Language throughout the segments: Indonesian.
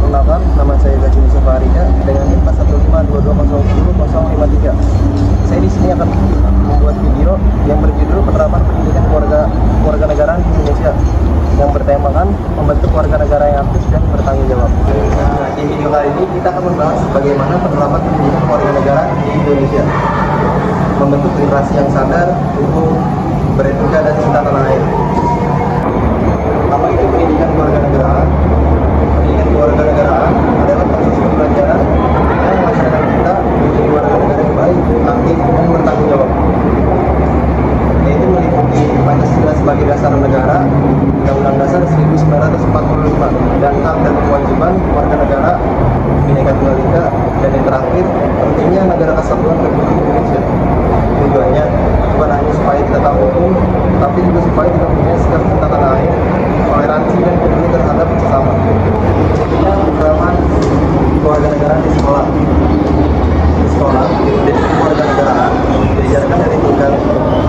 Perkenalkan, nama saya Gajah Yusuf Arida dengan NIM 152201053. Saya di sini akan membuat video yang berjudul penerapan pendidikan kewarganegaraan di Indonesia yang bertemakan membentuk warga negara yang aktif dan bertanggung jawab. Nah, di video kali ini kita akan membahas bagaimana penerapan pendidikan kewarganegaraan di Indonesia, membentuk generasi yang sadar, hukum, beretika dan cinta tanah air. Apa itu pendidikan kewarganegaraan? Pendidikan kewarganegaraan adalah proses pembelajaran yang masyarakat kita menjadi warga negara yang baik, aktif, dan bertanggung jawab. Yaitu meliputi Pancasila sebagai dasar negara, Undang-Undang Dasar 1945, dan hak dan kewajiban warga negara, Bhinneka Tunggal Ika, dan yang terakhir pentingnya negara kesatuan Republik Indonesia. Tujuannya bukan hanya supaya kita tahu hukum, tapi juga supaya kita punya sikap cinta tanah air, toleransi dan peduli terhadap sesama. Contohnya penerapan kewarganegaraan di sekolah. Di sekolah, pendidikan kewarganegaraan diajarkan dari tingkat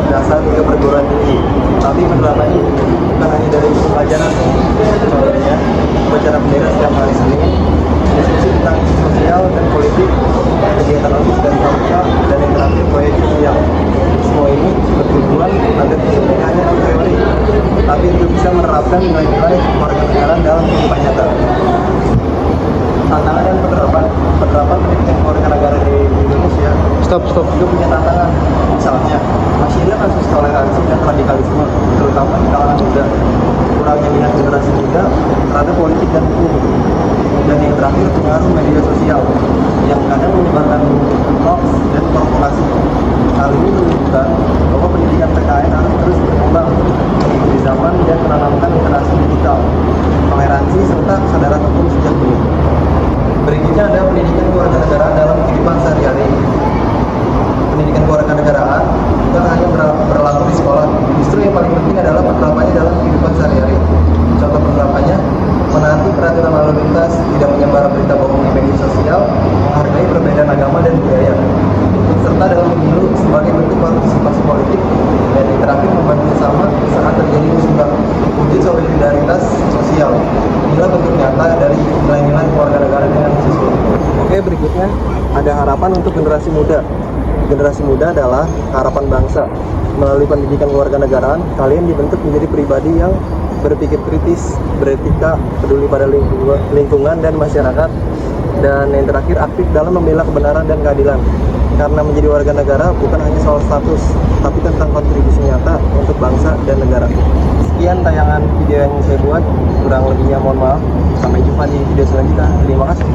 dasar hingga perguruan tinggi. Tapi penerapannya bukan hanya dari pelajaran. Contohnya upacara bendera setiap hari Senin, diskusi tentang isu sosial dan politik, kegiatan OSIS dan pramuka, dan yang terakhir proyek sosial. Semua ini bertujuan agar tidak hanya teori, tapi juga bisa menerapkan nilai-nilai kewarganegaraan dalam kehidupan nyata. Tantangan dan penerapan pendidikan kewarganegaraan di Indonesia juga punya tantangan. Misalnya masih ada kasus toleransi dan radikalisme, terutama di kalangan muda, kurangnya minat generasi muda terhadap politik dan hukum, dan yang terakhir pengaruh media sosial yang kadang menyebarkan hoax dan provokasi. Hal ini menunjukkan bahwa pendidikan PKN harus terus berkembang di zaman yang menanamkan literasi digital, toleransi serta kesadaran hukum sejak dini. Berikutnya ada pendidikan kewarganegaraan dalam kehidupan sehari-hari. Pendidikan kewarganegaraan bukan hanya berlaku di sekolah, justru yang paling penting adalah penerapannya dalam kehidupan sehari-hari. Contoh penerapannya, menaati peraturan lalu lintas, tidak menyebar berita bohong di media sosial, menghargai perbedaan agama dan budaya, ikut serta dalam pemilu sebagai bentuk partisipasi politik, dan yang terakhir membantu sesama saat terjadi musibah, wujud solidaritas sosial. Inilah bentuk nyata dari nilai-nilai kewarganegaraan yang disusun. Oke, berikutnya ada harapan untuk generasi muda. Generasi muda adalah harapan bangsa. Melalui pendidikan kewarganegaraan, kalian dibentuk menjadi pribadi yang berpikir kritis, beretika, peduli pada lingkungan dan masyarakat, dan yang terakhir aktif dalam membela kebenaran dan keadilan. Karena menjadi warga negara bukan hanya soal status, tapi tentang kontribusi nyata untuk bangsa dan negara. Sekian tayangan video yang saya buat, kurang lebihnya mohon maaf. Sampai jumpa di video selanjutnya. Terima kasih.